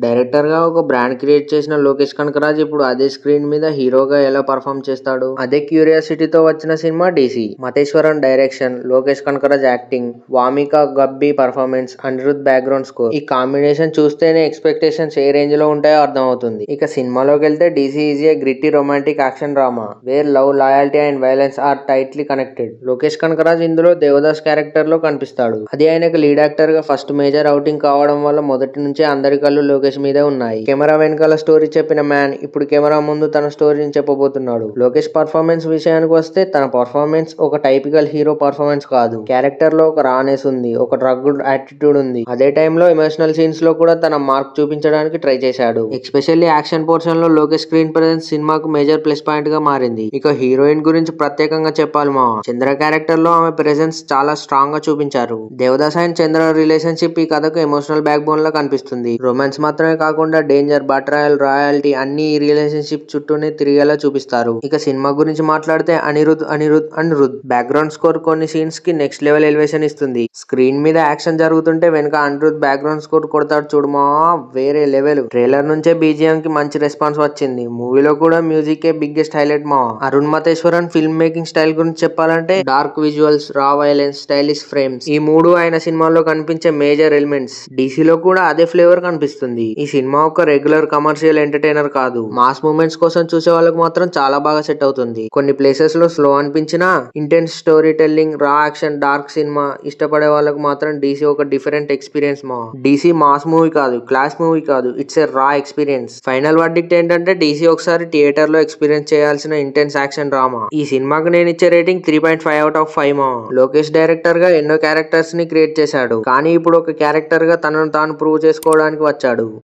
Director గా ఒక brand create చేసిన లోకేష్ కనకరాజ్ ఇప్పుడు అదే స్క్రీన్ మీద హీరోగా ఎలా పర్ఫామ్ చేస్తాడు? అదే క్యూరియాసిటీతో వచ్చిన cinema DC. Matheswaran direction, Lokesh Kanagaraj acting, Wamiqa Gabbi performance, Anirudh background score, ఈ కాంబినేషన్ చూస్తేనే ఎక్స్పెక్టేషన్స్ ఏ రేంజ్ లో ఉంటాయో అర్థమవుతుంది. ఇక సినిమాలోకి వెళ్తే DC is a gritty romantic action drama where love, loyalty and violence are tightly connected. Lokesh Kanagaraj ఇందులో దేవదాస్ క్యారెక్టర్ లో కనిపిస్తాడు. అది ఆయనకు లీడ్ యాక్టర్ గా ఫస్ట్ మేజర్ అవుటింగ్ కావడం వల్ల మొదటి నుంచే అందరి కళ్ళు లోకేష్ మీదే ఉన్నాయి. కెమెరా వెనకాల స్టోరీ చెప్పిన మ్యాన్ ఇప్పుడు కెమెరా ముందు తన స్టోరీని చెప్పబోతున్నాడు. లోకేష్ పర్ఫార్మెన్స్ విషయానికి వస్తే తన పర్ఫార్మెన్స్ ఒక టైపికల్ హీరో పర్ఫార్మెన్స్ కాదు. క్యారెక్టర్ లో ఒక రానెస్ ఉంది, ఒక డ్రగ్డ్ యాటిట్యూడ్ ఉంది. అదే టైంలో ఎమోషనల్ సీన్స్ లో కూడా తన మార్క్ చూపించడానికి ట్రై చేశాడు. ఎస్పెషల్లీ యాక్షన్ పోర్షన్ లో లోకేష్ స్క్రీన్ ప్రెజెన్స్ సినిమాకు మేజర్ ప్లస్ పాయింట్ గా మారింది. ఇక హీరోయిన్ గురించి ప్రత్యేకంగా చెప్పాలి మా చంద్ర క్యారెక్టర్ లో ఆమె ప్రెజెన్స్ చాలా స్ట్రాంగ్ గా చూపించారు. దేవదాస్ అండ్ చంద్ర రిలేషన్షిప్ ఈ కథకు ఎమోషనల్ బ్యాక్ బోన్ లా కనిపిస్తుంది. రొమాన్స్ మాత్రమే కాకుండా డేంజర్, బట్రాయల్, రాయల్టీ అన్ని ఈ రిలేషన్షిప్ చుట్టూనే తిరిగేలా చూపిస్తారు. ఇక సినిమా గురించి మాట్లాడితే అనిరుద్ బ్యాక్గ్రౌండ్ స్కోర్ కొన్ని సీన్స్ కి నెక్స్ట్ లెవెల్ ఎలివేషన్ ఇస్తుంది. స్క్రీన్ మీద యాక్షన్ జరుగుతుంటే వెనక అనిరుద్ బ్యాక్గ్రౌండ్ స్కోర్ కొడతాడు చూడమా, వేరే లెవెల్. ట్రైలర్ నుంచే బీజిఎం కి మంచి రెస్పాన్స్ వచ్చింది. మూవీలో కూడా మ్యూజిక్ ఏ బిగ్గెస్ట్ హైలైట్ మా. అరుణ్ మతేశ్వరన్ ఫిల్మ్ మేకింగ్ స్టైల్ గురించి చెప్పాలంటే డార్క్ విజువల్స్, రా వైలెన్స్, స్టైలిష్ ఫ్రేమ్స్ ఈ మూడు ఆయన సినిమాల్లో కనిపించే మేజర్ ఎలిమెంట్స్. డీసీలో కూడా అదే ఫ్లేవర్ కనిపిస్తుంది. ఈ సినిమా ఒక రెగ్యులర్ కమర్షియల్ ఎంటర్టైనర్ కాదు, మాస్ మూమెంట్స్ కోసం చూసే వాళ్ళకి మాత్రం చాలా బాగా సెట్ అవుతుంది. కొన్ని ప్లేసెస్ లో స్లో అనిపించినా ఇంటెన్స్ స్టోరీ టెల్లింగ్, రా యాక్షన్, డార్క్ సినిమా ఇష్టపడే వాళ్ళకి మాత్రం డీసీ ఒక డిఫరెంట్ ఎక్స్పీరియన్స్ మా. డీసీ మాస్ మూవీ కాదు, క్లాస్ మూవీ కాదు, ఇట్స్ ఎ రా ఎక్స్పీరియన్స్. ఫైనల్ వర్డిక్ట్ ఏంటంటే డీసీ ఒకసారి థియేటర్ లో ఎక్స్పీరియన్స్ చేయాల్సిన ఇంటెన్స్ యాక్షన్ డ్రామా. ఈ సినిమాకి నేను ఇచ్చే రేటింగ్ 3.5/5 మా. లోకేష్ డైరెక్టర్ గా ఎన్నో క్యారెక్టర్స్ ని క్రియేట్ చేశాడు, కానీ ఇప్పుడు ఒక క్యారెక్టర్ గా తనను తాను ప్రూవ్ చేసుకోవడానికి వచ్చాడు.